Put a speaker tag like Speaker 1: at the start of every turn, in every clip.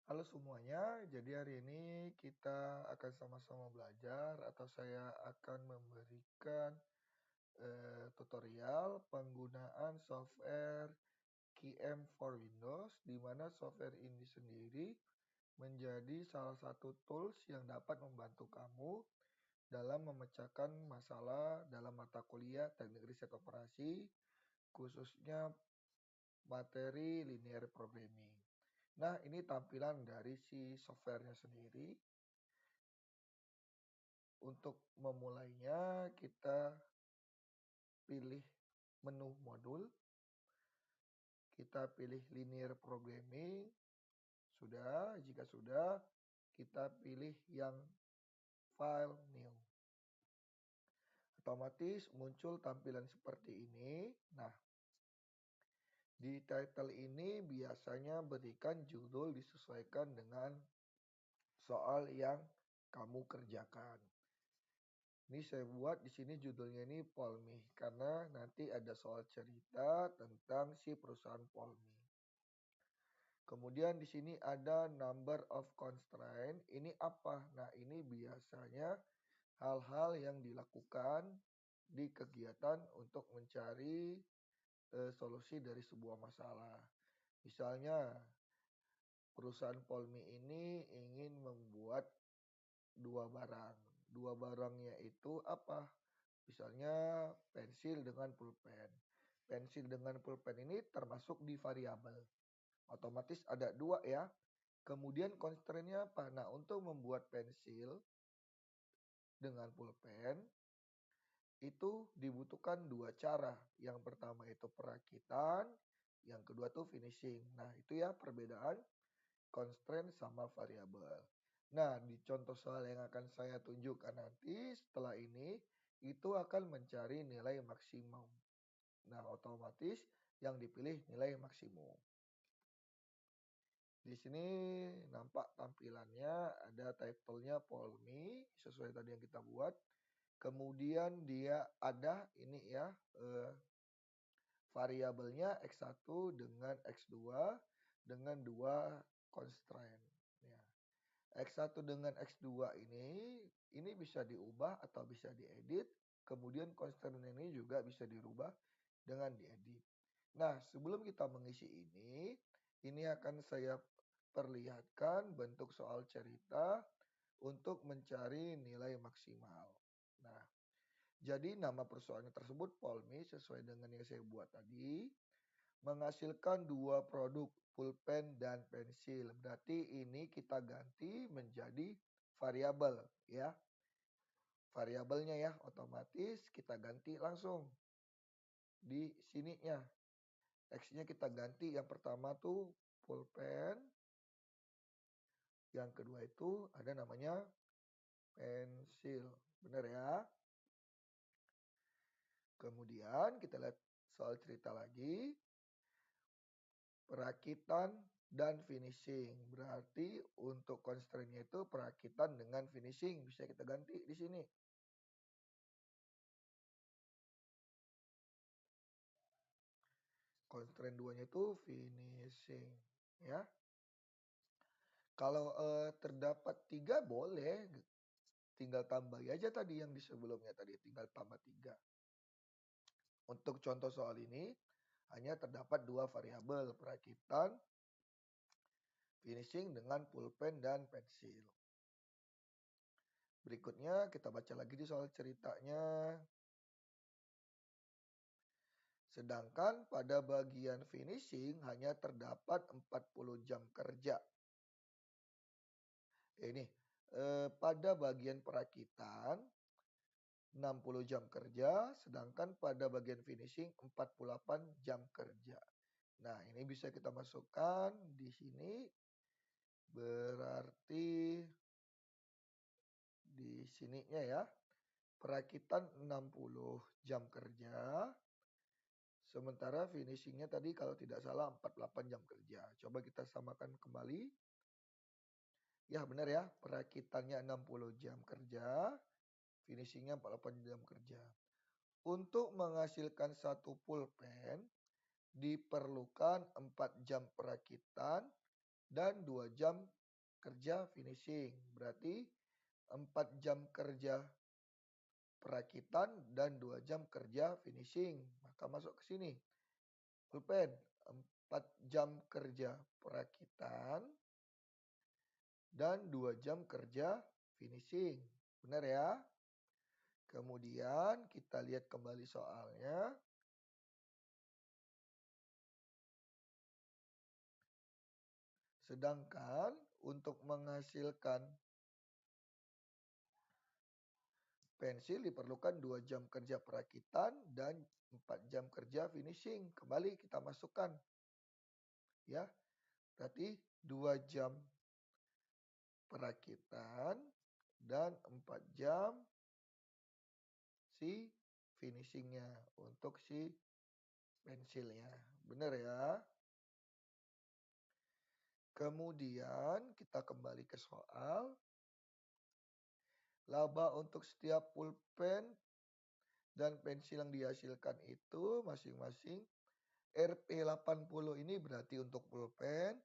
Speaker 1: Halo semuanya, jadi hari ini kita akan sama-sama belajar atau saya akan memberikan tutorial penggunaan software KeyM for Windows, di mana software ini sendiri menjadi salah satu tools yang dapat membantu kamu dalam memecahkan masalah dalam mata kuliah Teknik Riset Operasi, khususnya materi linear programming. Nah, ini tampilan dari si softwarenya sendiri. Untuk memulainya, kita pilih menu modul. Kita pilih linear programming. Sudah, jika sudah, kita pilih yang file new. Otomatis muncul tampilan seperti ini. Nah, di title ini biasanya berikan judul disesuaikan dengan soal yang kamu kerjakan. Ini saya buat di sini judulnya ini Polmi karena nanti ada soal cerita tentang si perusahaan Polmi. Kemudian di sini ada number of constraint. Ini apa? Nah, ini biasanya hal-hal yang dilakukan di kegiatan untuk mencari solusi dari sebuah masalah. Misalnya perusahaan Polmi ini ingin membuat dua barang. Dua barangnya itu apa? Misalnya pensil dengan pulpen. Pensil dengan pulpen ini termasuk di variabel. Otomatis ada dua ya. Kemudian constraint-nya apa? Nah, untuk membuat pensil dengan pulpen itu dibutuhkan dua cara. Yang pertama itu perakitan, yang kedua tuh finishing. Nah, itu ya perbedaan constraint sama variabel. Nah, di contoh soal yang akan saya tunjukkan nanti setelah ini, itu akan mencari nilai maksimum. Nah, otomatis yang dipilih nilai maksimum. Di sini nampak tampilannya, ada title-nya Polmi, sesuai tadi yang kita buat. Kemudian dia ada ini ya, variabelnya X1 dengan X2 dengan dua constraint. Ya. X1 dengan X2 ini bisa diubah atau bisa diedit. Kemudian constraint ini juga bisa dirubah dengan diedit. Nah, sebelum kita mengisi ini akan saya perlihatkan bentuk soal cerita untuk mencari nilai maksimal. Nah, jadi nama persoalannya tersebut Polmi sesuai dengan yang saya buat tadi. Menghasilkan dua produk pulpen dan pensil. Berarti ini kita ganti menjadi variabel ya. Variabelnya ya otomatis kita ganti langsung di sininya. X-nya kita ganti yang pertama tuh pulpen. Yang kedua itu ada namanya pensil. Benar ya? Kemudian kita lihat soal cerita lagi. Perakitan dan finishing. Berarti untuk constraint-nya itu perakitan dengan finishing. Bisa kita ganti di sini. Constraint 2-nya itu finishing. Ya. Kalau terdapat 3 boleh. Tinggal tambah aja tadi yang di sebelumnya tadi. Tinggal tambah 3. Untuk contoh soal ini hanya terdapat 2 variabel. Perakitan, finishing dengan pulpen dan pensil. Berikutnya kita baca lagi di soal ceritanya. Sedangkan pada bagian finishing hanya terdapat 40 jam kerja. Ini pada bagian perakitan 60 jam kerja, sedangkan pada bagian finishing 48 jam kerja. Nah, ini bisa kita masukkan di sini. Berarti di sininya ya. Perakitan 60 jam kerja. Sementara finishingnya tadi kalau tidak salah 48 jam kerja. Coba kita samakan kembali. Ya benar ya, perakitannya 60 jam kerja. Finishingnya 48 jam kerja. Untuk menghasilkan satu pulpen diperlukan 4 jam perakitan dan 2 jam kerja finishing. Berarti 4 jam kerja perakitan dan 2 jam kerja finishing. Maka masuk ke sini. Pulpen 4 jam kerja perakitan dan 2 jam kerja finishing. Benar ya? Kemudian kita lihat kembali soalnya. Sedangkan untuk menghasilkan pensil diperlukan 2 jam kerja perakitan dan 4 jam kerja finishing. Kembali kita masukkan. Ya, berarti 2 jam perakitan dan 4 jam si finishingnya untuk si pensilnya. Benar ya? Kemudian kita kembali ke soal. Laba untuk setiap pulpen dan pensil yang dihasilkan itu masing-masing Rp 80 ini berarti untuk pulpen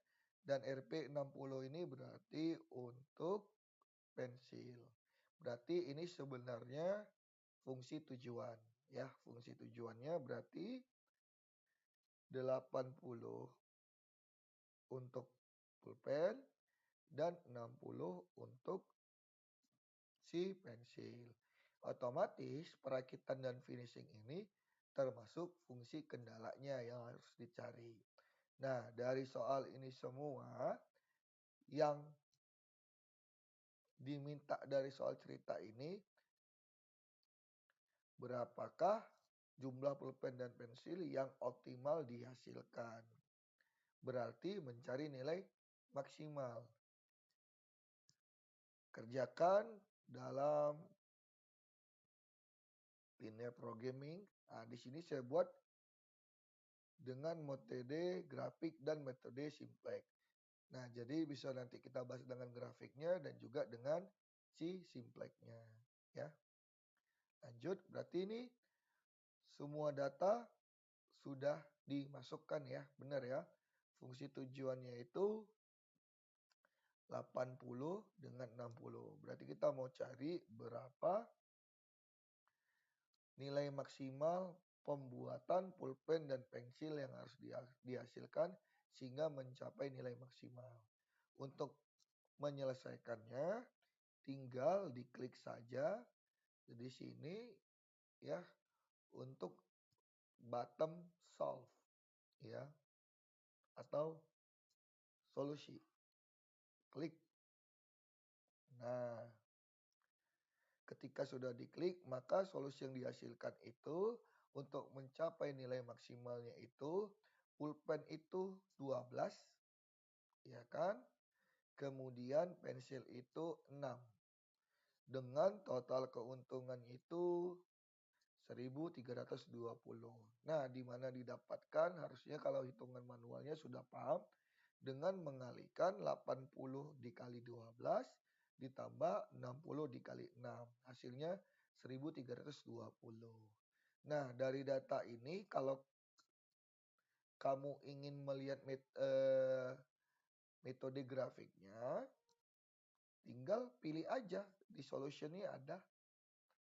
Speaker 1: dan Rp 60 ini berarti untuk pensil. Berarti ini sebenarnya fungsi tujuan. Ya, fungsi tujuannya berarti 80 untuk pulpen dan 60 untuk si pensil. Otomatis perakitan dan finishing ini termasuk fungsi kendalanya yang harus dicari. Nah, dari soal ini semua yang diminta dari soal cerita ini, berapakah jumlah pulpen dan pensil yang optimal dihasilkan? Berarti mencari nilai maksimal. Kerjakan dalam linear programming. Nah, di sini saya buat dengan metode grafik dan metode simplex. Nah, jadi bisa nanti kita bahas dengan grafiknya dan juga dengan si simplexnya. Ya. Lanjut, berarti ini semua data sudah dimasukkan ya, benar ya. Fungsi tujuannya itu 80 dengan 60. Berarti kita mau cari berapa nilai maksimal pembuatan pulpen dan pensil yang harus dihasilkan sehingga mencapai nilai maksimal. Untuk menyelesaikannya tinggal diklik saja di sini ya untuk button solve ya atau solusi. Klik. Nah, ketika sudah diklik, maka solusi yang dihasilkan itu untuk mencapai nilai maksimalnya itu pulpen itu 12, ya kan? Kemudian pensil itu 6. Dengan total keuntungan itu 1.320. Nah, di mana didapatkan harusnya kalau hitungan manualnya sudah paham dengan mengalihkan 80 dikali 12 ditambah 60 dikali 6. Hasilnya 1.320. Nah, dari data ini kalau kamu ingin melihat metode grafiknya, tinggal pilih aja di solutionnya ada.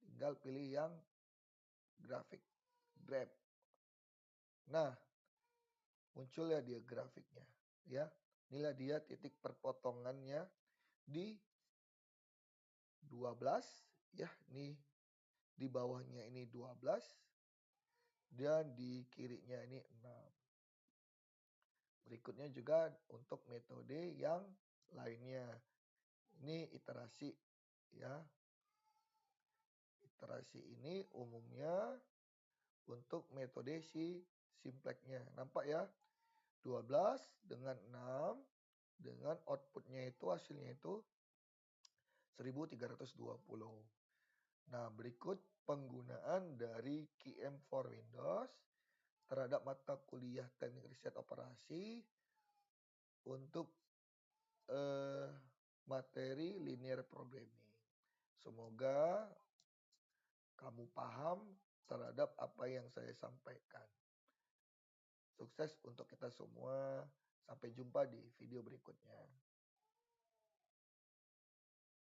Speaker 1: Tinggal pilih yang grafik grab. Nah, muncul ya dia grafiknya, ya. Inilah dia titik perpotongannya di 12, ya. Ini di bawahnya ini 12 dan di kirinya ini 6. Berikutnya juga untuk metode yang lainnya. Ini iterasi, ya. Iterasi ini umumnya untuk metode si simplexnya. Nampak ya? 12 dengan 6 dengan outputnya itu hasilnya itu 1.320. Nah, berikut penggunaan dari QM for Windows terhadap mata kuliah teknik riset operasi untuk materi linear programming. Semoga kamu paham terhadap apa yang saya sampaikan. Sukses untuk kita semua. Sampai jumpa di video berikutnya.